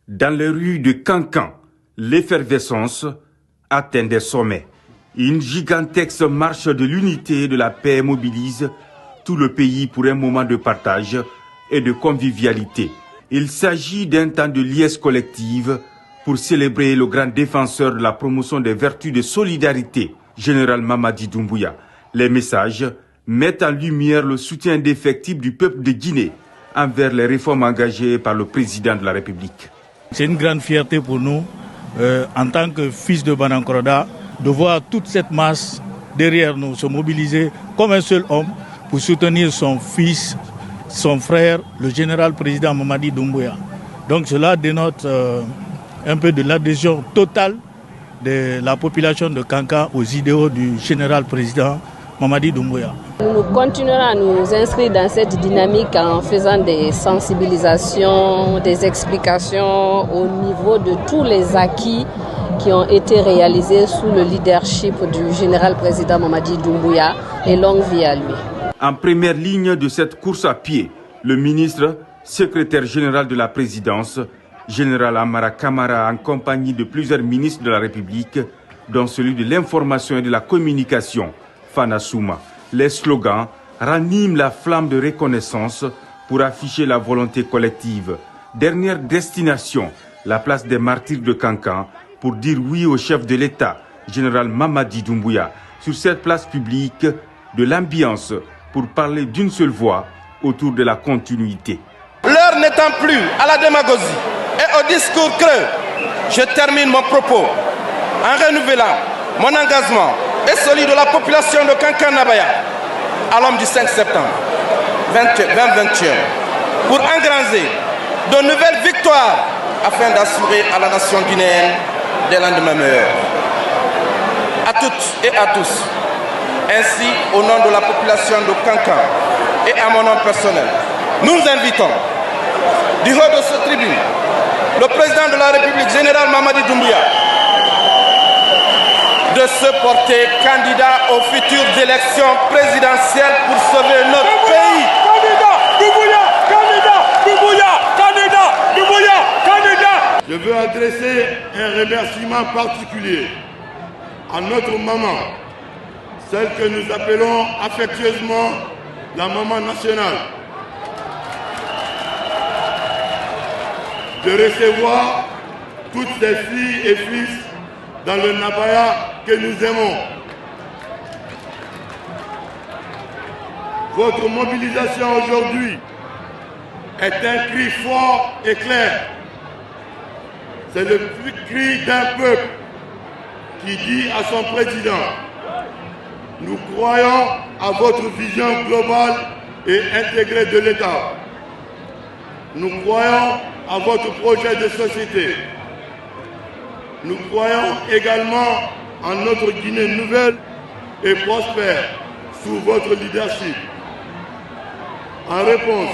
Dans les rues de Kankan, l'effervescence atteint des sommets. Une gigantesque marche de l'unité et de la paix mobilise tout le pays pour un moment de partage et de convivialité. Il s'agit d'un temps de liesse collective pour célébrer le grand défenseur de la promotion des vertus de solidarité, général Mamadi Doumbouya. Les messages mettent en lumière le soutien indéfectible du peuple de Guinée envers les réformes engagées par le président de la République. C'est une grande fierté pour nous, en tant que fils de Banankroda, de voir toute cette masse derrière nous se mobiliser comme un seul homme pour soutenir son fils, son frère, le général président Mamadi Doumbouya. Donc cela dénote un peu de l'adhésion totale de la population de Kankan aux idéaux du général président Mamadi Doumbouya. Nous continuerons à nous inscrire dans cette dynamique en faisant des sensibilisations, des explications au niveau de tous les acquis qui ont été réalisés sous le leadership du général président Mamadi Doumbouya, et longue vie à lui. En première ligne de cette course à pied, le ministre, secrétaire général de la présidence, général Amara Kamara, en compagnie de plusieurs ministres de la République, dont celui de l'information et de la communication, Fana Souma. Les slogans raniment la flamme de reconnaissance pour afficher la volonté collective. Dernière destination, la place des martyrs de Kankan, pour dire oui au chef de l'État, général Mamadi Doumbouya. Sur cette place publique, de l'ambiance pour parler d'une seule voix autour de la continuité. L'heure n'étant plus à la démagogie et au discours creux, je termine mon propos en renouvelant mon engagement et celui de la population de Kankan-Nabaya à l'homme du 5 septembre 2021 pour engranger de nouvelles victoires afin d'assurer à la nation guinéenne des lendemains meilleurs. À toutes et à tous, ainsi au nom de la population de Kankan et à mon nom personnel, nous invitons du haut de cette tribune le président de la République, général Mamadi Doumbouya, de se porter candidat aux futures élections présidentielles pour sauver notre pays. Candidat Doumbouya, candidat Doumbouya, candidat Doumbouya, candidat. Je veux adresser un remerciement particulier à notre maman, celle que nous appelons affectueusement la maman nationale, de recevoir toutes ces filles et fils dans le Nabaya que nous aimons. Votre mobilisation aujourd'hui est un cri fort et clair. C'est le cri d'un peuple qui dit à son président: nous croyons à votre vision globale et intégrée de l'État. Nous croyons à votre projet de société. Nous croyons également en notre Guinée nouvelle et prospère sous votre leadership. En réponse,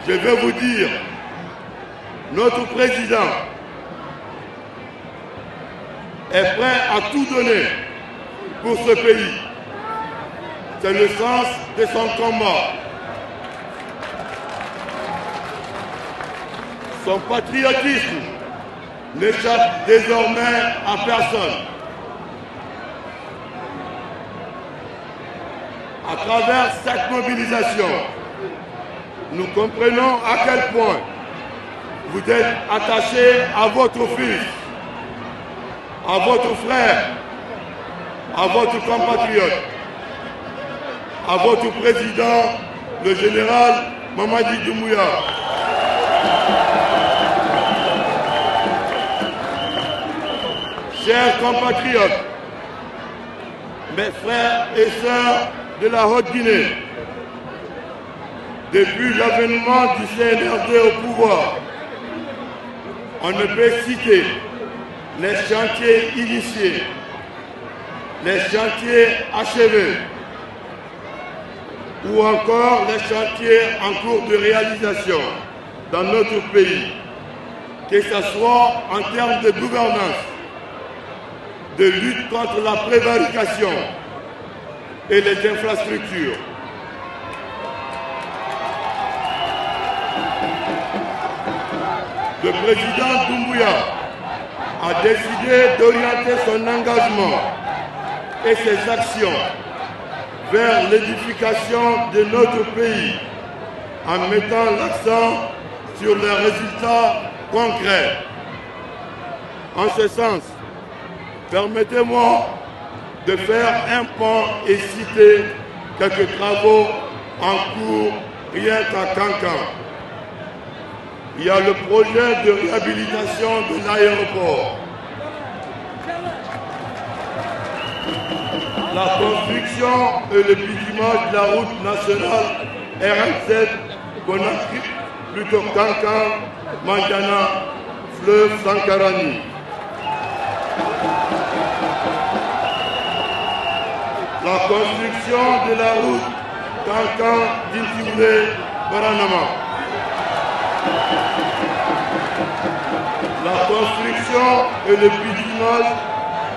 je vais vous dire, notre président est prêt à tout donner pour ce pays. C'est le sens de son combat. Son patriotisme n'échappe désormais à personne. À travers cette mobilisation, nous comprenons à quel point vous êtes attachés à votre fils, à votre frère, à votre compatriote, à votre président, le général Mamadi Doumbouya. Chers compatriotes, mes frères et sœurs de la Haute-Guinée, depuis l'avènement du CNRD au pouvoir, on ne peut citer les chantiers initiés, les chantiers achevés, ou encore les chantiers en cours de réalisation dans notre pays, que ce soit en termes de gouvernance, de lutte contre la prévarication et les infrastructures. le président Doumbouya a décidé d'orienter son engagement et ses actions vers l'édification de notre pays en mettant l'accent sur les résultats concrets. En ce sens, permettez-moi de faire un point et citer quelques travaux en cours rien qu'à Kankan. Il y a le projet de réhabilitation de l'aéroport, la construction et le bitumage de la route nationale RN7 Conakry, plutôt Kankan, Mandjana, fleuve Sankarani. La construction de la route Kankan-Dintimoué-Baranama. La construction et le bitumage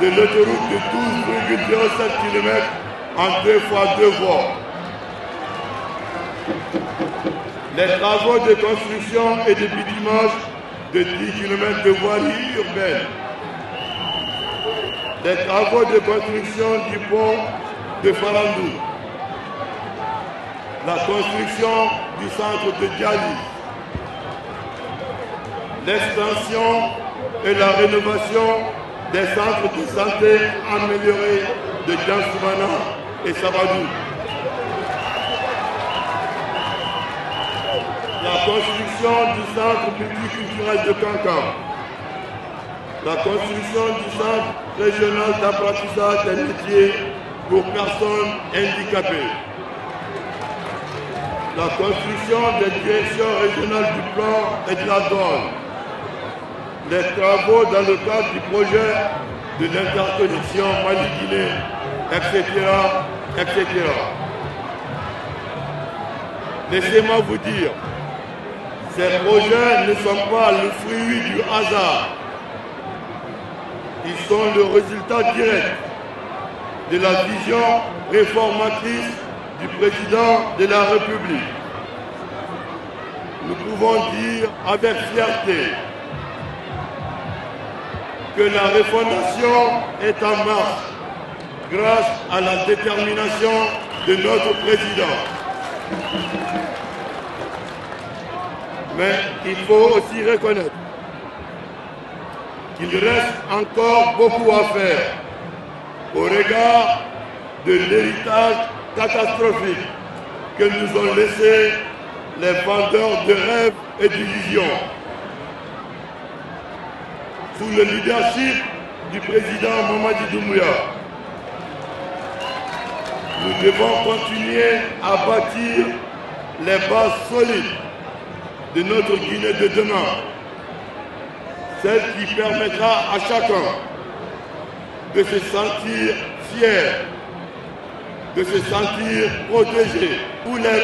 de l'autoroute de 12,07 km en 2 fois 2 voies. Les travaux de construction et de bitumage de 10 km de voirie urbaine. Les travaux de construction du pont de Farandou. La construction du centre de dialyse. L'extension et la rénovation des centres de santé améliorés de Djansoumana et Sabadou. La construction du centre multiculturel de Kankan. La construction du centre régional d'apprentissage des métiers pour personnes handicapées. La construction des directions régionales du plan et de la douane. Les travaux dans le cadre du projet de l'interconnexion Mali-Guinée, etc., etc. Laissez-moi vous dire, ces projets ne sont pas le fruit du hasard. Ils sont le résultat direct de la vision réformatrice du président de la République. Nous pouvons dire avec fierté que la refondation est en marche grâce à la détermination de notre président. Mais il faut aussi reconnaître qu'il reste encore beaucoup à faire au regard de l'héritage catastrophique que nous ont laissé les vendeurs de rêves et d'illusions. Sous le leadership du président Mamadi Doumbouya, nous devons continuer à bâtir les bases solides de notre Guinée de demain, celle qui permettra à chacun de se sentir fier, de se sentir protégé, où les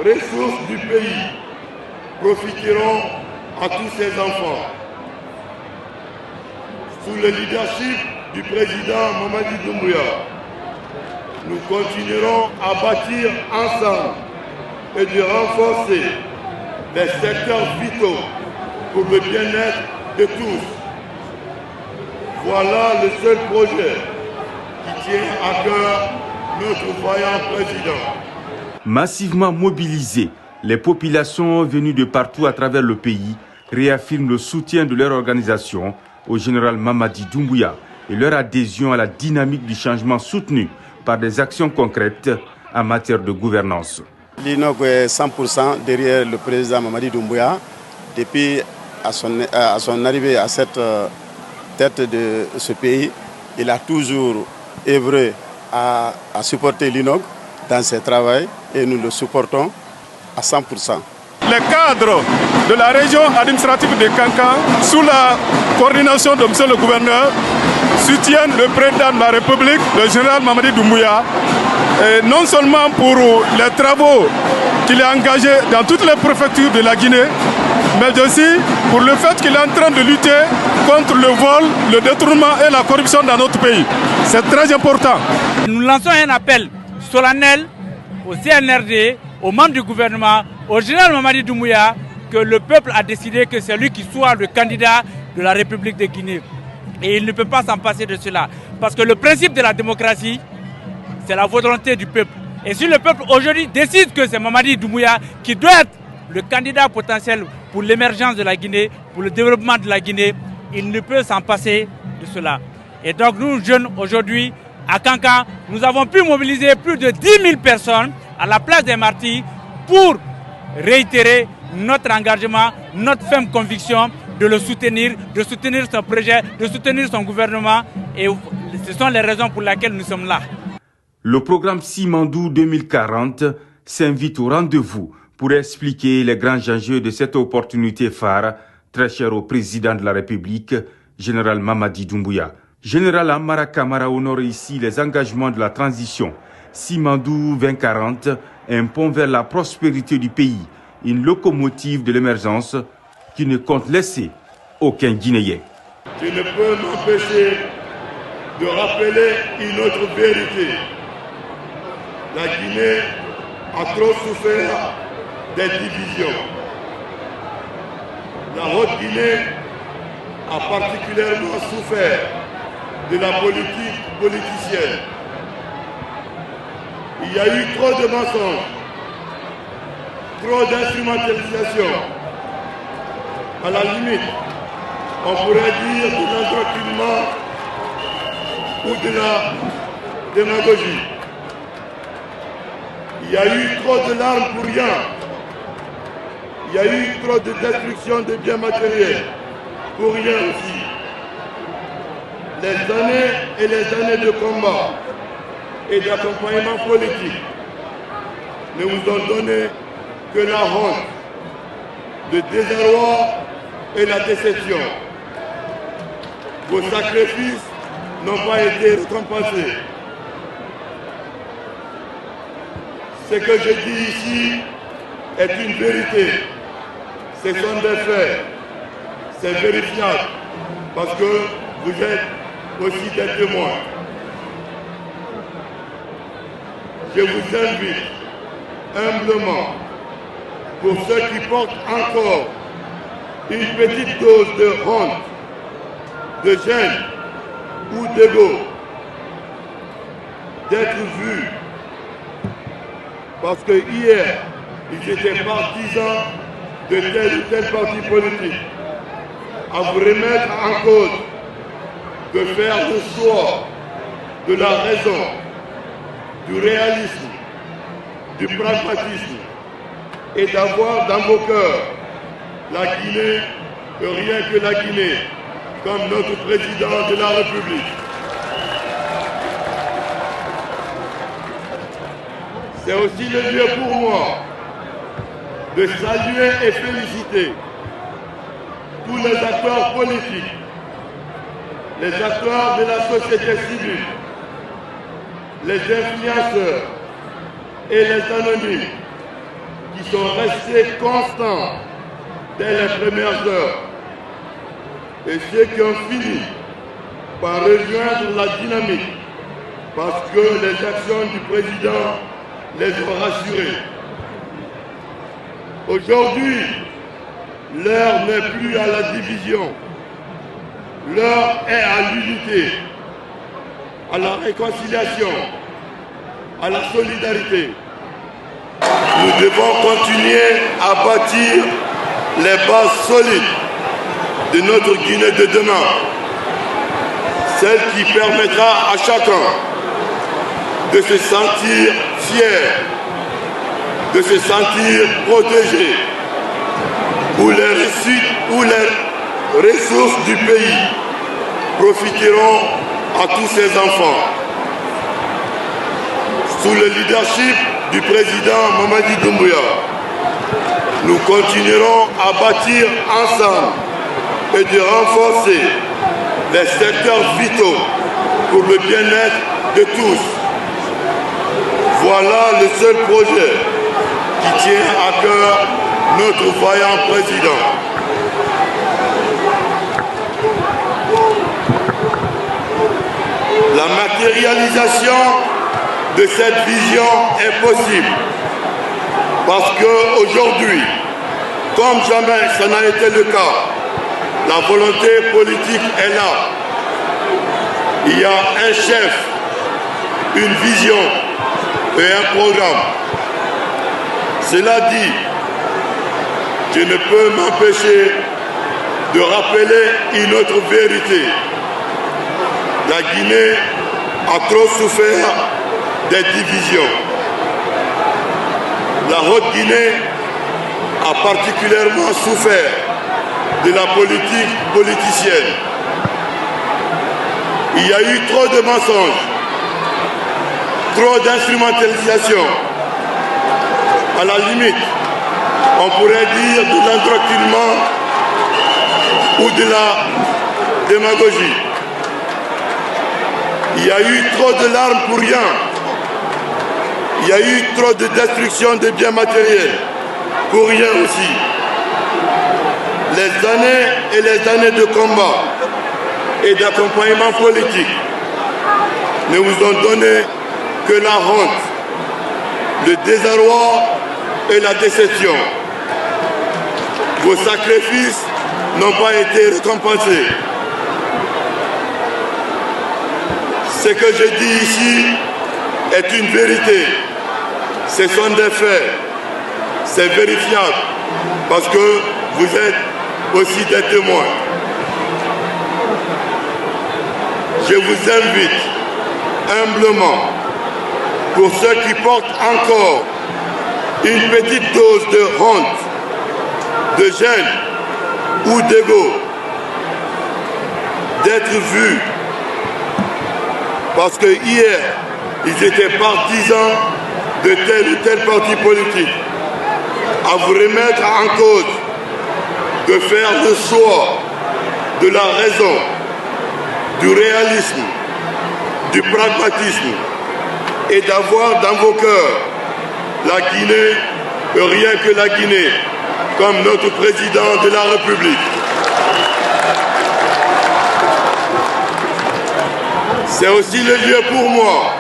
ressources du pays profiteront à tous ses enfants. Sous le leadership du président Mamadi Doumbouya, nous continuerons à bâtir ensemble et de renforcer les secteurs vitaux pour le bien-être de tous. Voilà le seul projet qui tient à cœur notre voyant président. Massivement mobilisés, les populations venues de partout à travers le pays réaffirment le soutien de leur organisation au général Mamadi Doumbouya et leur adhésion à la dynamique du changement soutenue par des actions concrètes en matière de gouvernance. L'INOG est 100% derrière le président Mamadi Doumbouya. Depuis à son arrivée à cette tête de ce pays, il a toujours œuvré à supporter l'INOG dans ses travaux et nous le supportons à 100%. Les cadres de la région administrative de Kankan, sous la coordination de M. le gouverneur, soutiennent le président de la République, le général Mamadi Doumbouya, non seulement pour les travaux qu'il a engagés dans toutes les préfectures de la Guinée, mais aussi pour le fait qu'il est en train de lutter contre le vol, le détournement et la corruption dans notre pays. C'est très important. Nous lançons un appel solennel au CNRD, aux membres du gouvernement, au général Mamadi Doumbouya, que le peuple a décidé que c'est lui qui soit le candidat de la République de Guinée. Et il ne peut pas s'en passer de cela. Parce que le principe de la démocratie, c'est la volonté du peuple. Et si le peuple aujourd'hui décide que c'est Mamadi Doumbouya qui doit être le candidat potentiel pour l'émergence de la Guinée, pour le développement de la Guinée, il ne peut s'en passer de cela. Et donc nous, jeunes, aujourd'hui, à Kankan, nous avons pu mobiliser plus de 10 000 personnes à la place des Martyrs pour réitérer notre engagement, notre ferme conviction de le soutenir, de soutenir son projet, de soutenir son gouvernement. Et ce sont les raisons pour lesquelles nous sommes là. Le programme Simandou 2040 s'invite au rendez-vous pour expliquer les grands enjeux de cette opportunité phare, très chère au président de la République, général Mamadi Doumbouya. Général Amara Kamara honore ici les engagements de la transition. Simandou 2040, un pont vers la prospérité du pays, une locomotive de l'émergence qui ne compte laisser aucun Guinéen. Je ne peux m'empêcher de rappeler une autre vérité. La Guinée a trop souffert des divisions. La Haute-Guinée a particulièrement souffert de la politique politicienne. Il y a eu trop de mensonges, trop d'instrumentalisation. À la limite, on pourrait dire de l'endoctrinement ou de la démagogie. Il y a eu trop de larmes pour rien. Il y a eu trop de destruction de biens matériels pour rien aussi. Les années et les années de combat et d'accompagnement politique ne vous ont donné que la honte, le désarroi et la déception. Vos sacrifices n'ont pas été récompensés. Ce que je dis ici est une vérité. Ce sont des faits. C'est vérifiable parce que vous êtes aussi des témoins. Je vous invite humblement, pour ceux qui portent encore une petite dose de honte, de gêne ou d'ego, d'être vus. Parce que hier, ils étaient partisans de tel ou tel parti politique, à vous remettre en cause, de faire le choix de la raison, du réalisme, du pragmatisme, et d'avoir dans vos cœurs la Guinée, rien que la Guinée, comme notre président de la République. C'est aussi le lieu pour moi de saluer et féliciter tous les acteurs politiques, les acteurs de la société civile, les influenceurs et les anonymes qui sont restés constants dès les premières heures et ceux qui ont fini par rejoindre la dynamique parce que les actions du président les ont rassurés. Aujourd'hui, l'heure n'est plus à la division, l'heure est à l'unité, à la réconciliation, à la solidarité. Nous devons continuer à bâtir les bases solides de notre Guinée de demain, celle qui permettra à chacun de se sentir fier, de se sentir protégé, où les ressources du pays profiteront à tous ses enfants. Sous le leadership du président Mamadi Doumbouya, nous continuerons à bâtir ensemble et de renforcer les secteurs vitaux pour le bien-être de tous. Voilà le seul projet qui tient à cœur notre vaillant président. La matérialisation de cette vision est possible parce qu'aujourd'hui, Comme jamais ça n'a été le cas, la volonté politique est là. Il y a un chef, une vision et un programme. Cela dit, je ne peux m'empêcher de rappeler une autre vérité. La Guinée a trop souffert des divisions. La Haute-Guinée a particulièrement souffert de la politique politicienne. Il y a eu trop de mensonges, trop d'instrumentalisation. À la limite, on pourrait dire de l'endoctrinement ou de la démagogie. Il y a eu trop de larmes pour rien. Il y a eu trop de destruction de biens matériels pour rien aussi. Les années et les années de combat et d'accompagnement politique ne vous ont donné que la honte, le désarroi et la déception. Vos sacrifices n'ont pas été récompensés. Ce que je dis ici est une vérité. Ce sont des faits. C'est vérifiable parce que vous êtes aussi des témoins. Je vous invite humblement, pour ceux qui portent encore une petite dose de honte, de gêne ou d'ego, d'être vus. Parce que hier, ils étaient partisans de tel ou tel parti politique, à vous remettre en cause, de faire le choix de la raison, du réalisme, du pragmatisme, et d'avoir dans vos cœurs la Guinée, rien que la Guinée, comme notre président de la République. C'est aussi le lieu pour moi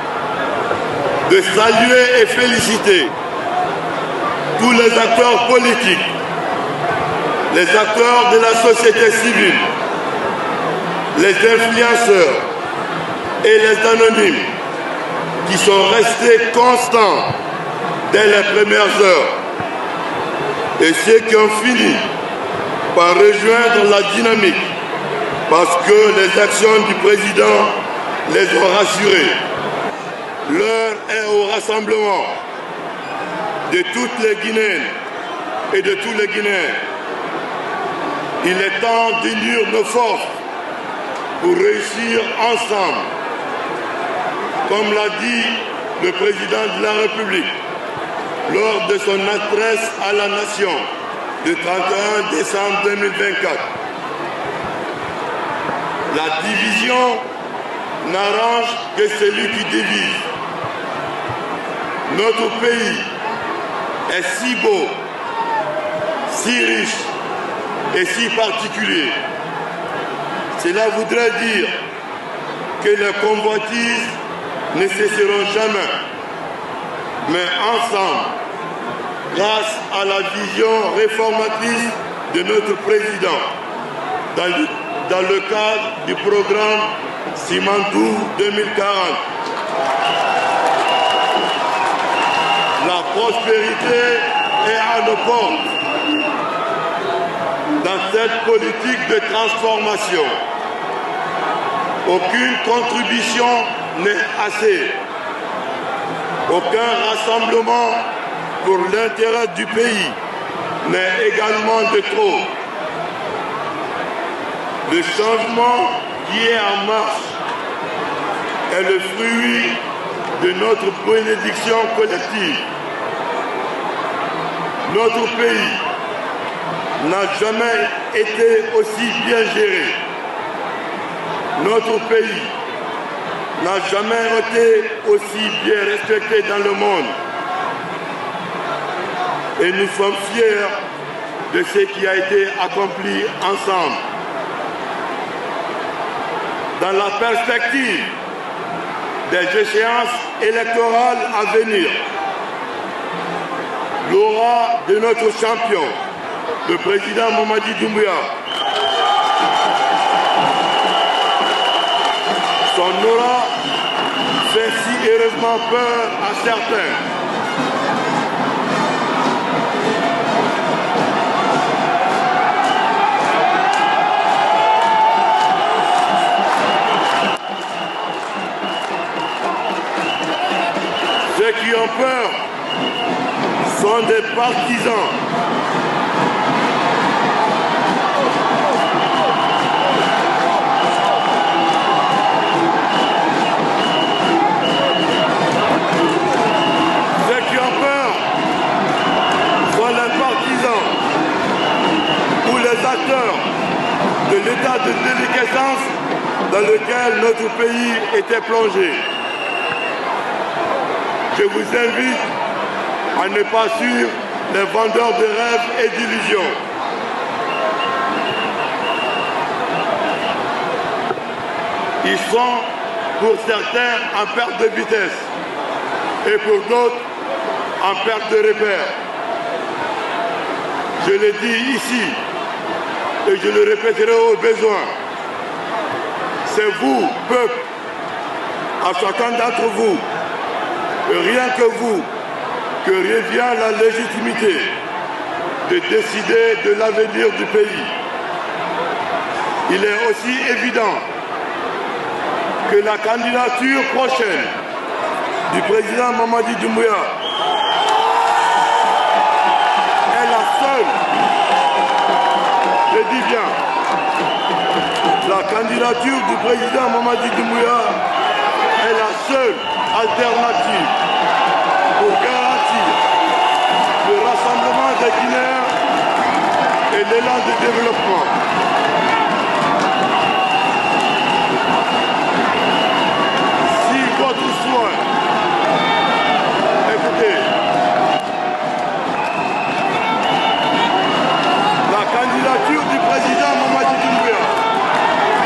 de saluer et féliciter tous les acteurs politiques, les acteurs de la société civile, les influenceurs et les anonymes qui sont restés constants dès les premières heures, et ceux qui ont fini par rejoindre la dynamique parce que les actions du président les ont rassurés. L'heure est au rassemblement de toutes les Guinéennes et de tous les Guinéens. Il est temps d'unir nos forces pour réussir ensemble. Comme l'a dit le président de la République lors de son adresse à la nation le 31 décembre 2024. La division n'arrange que celui qui divise. Notre pays est si beau, si riche et si particulier. Cela voudrait dire que les convoitises ne cesseront jamais. Mais ensemble, grâce à la vision réformatrice de notre président, dans le cadre du programme Simandou 2040, la prospérité est à nos portes. Dans cette politique de transformation, aucune contribution n'est assez. Aucun rassemblement pour l'intérêt du pays n'est également de trop. Le changement qui est en marche est le fruit de notre bénédiction collective. Notre pays n'a jamais été aussi bien géré. Notre pays n'a jamais été aussi bien respecté dans le monde. Et nous sommes fiers de ce qui a été accompli ensemble. Dans la perspective des échéances électorales à venir, l'aura de notre champion le président Mamadi Doumbouya. Son aura fait si heureusement peur à certains. Ceux qui ont peur sont des partisans. Ceux qui ont peur sont les partisans ou les acteurs de l'état de déliquescence dans lequel notre pays était plongé. Je vous invite à ne pas suivre les vendeurs de rêves et d'illusions. Ils sont pour certains en perte de vitesse et pour d'autres en perte de repère. Je le dis ici et je le répéterai au besoin. C'est vous, peuple, à chacun d'entre vous, rien que vous, que revient la légitimité de décider de l'avenir du pays. Il est aussi évident que la candidature prochaine du président Mamadi Doumbouya est la seule, je dis bien, la candidature du président Mamadi Doumbouya est la seule alternative pour garantir le rassemblement des Guinéens et l'élan de développement. Si votre soin, écoutez, la candidature du président Mamadi Doumbouya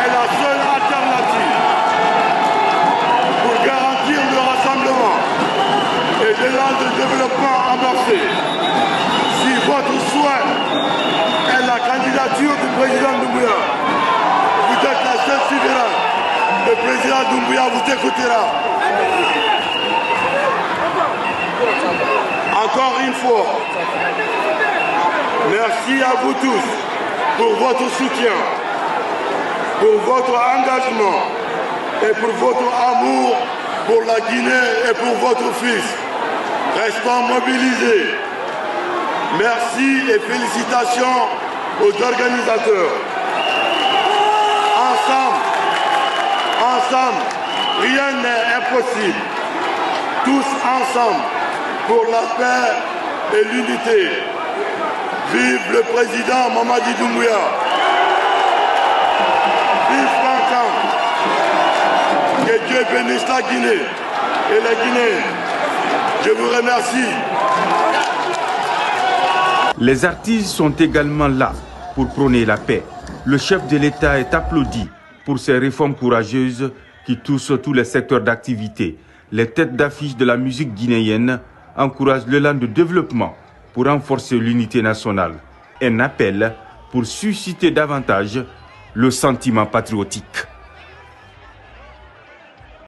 est la seule alternative pour garantir le rassemblement et l'élan de développement amorcé. Si votre souhait est la candidature du président Doumbouya, vous êtes la seule souveraine. Le président Doumbouya vous écoutera. Encore une fois, merci à vous tous pour votre soutien, pour votre engagement et pour votre amour pour la Guinée et pour votre fils. Restons mobilisés. Merci et félicitations aux organisateurs. Ensemble, rien n'est impossible. Tous ensemble pour la paix et l'unité. Vive le président Mamadi Doumbouya. Vive Kankan. Que Dieu bénisse la Guinée et les Guinéens. Je vous remercie. Les artistes sont également là pour prôner la paix. Le chef de l'État est applaudi pour ces réformes courageuses qui touchent tous les secteurs d'activité. Les têtes d'affiche de la musique guinéenne encouragent l'élan de développement pour renforcer l'unité nationale. Un appel pour susciter davantage le sentiment patriotique.